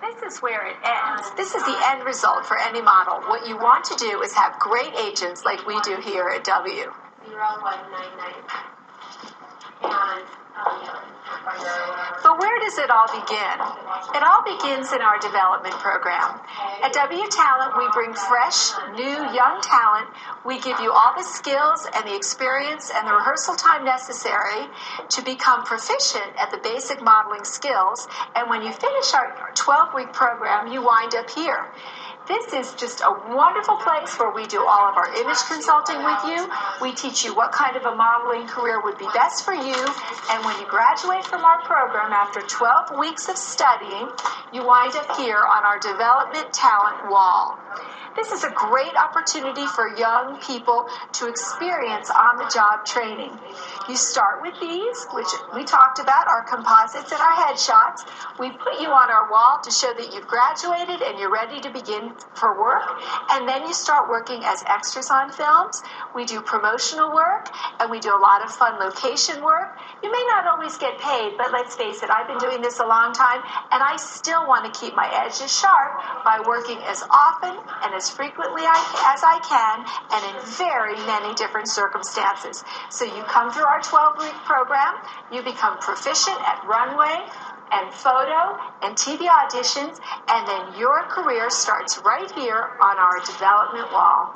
This is where it ends. This is the end result for any model. What you want to do is have great agents like we do here at W. 0199. But where does it all begin? It all begins in our development program. At W Talent, we bring fresh, new, young talent. We give you all the skills and the experience and the rehearsal time necessary to become proficient at the basic modeling skills. And when you finish our 12-week program, you wind up here. This is just a wonderful place where we do all of our image consulting with you. We teach you what kind of a modeling career would be best for you. And when you graduate from our program after 12 weeks of studying, you wind up here on our development talent wall. This is a great opportunity for young people to experience on-the-job training. You start with these, which we talked about, our composites and our headshots. We put you on our wall to show that you've graduated and you're ready to begin for work. And then you start working as extras on films. We do promotional work, and we do a lot of fun location work. You may not always get paid, but let's face it, I've been doing this a long time, and I still want to keep my edges sharp by working as often and as frequently as I can, and in very many different circumstances. So you come through our 12-week program, you become proficient at runway and photo and TV auditions, and then your career starts right here on our development wall.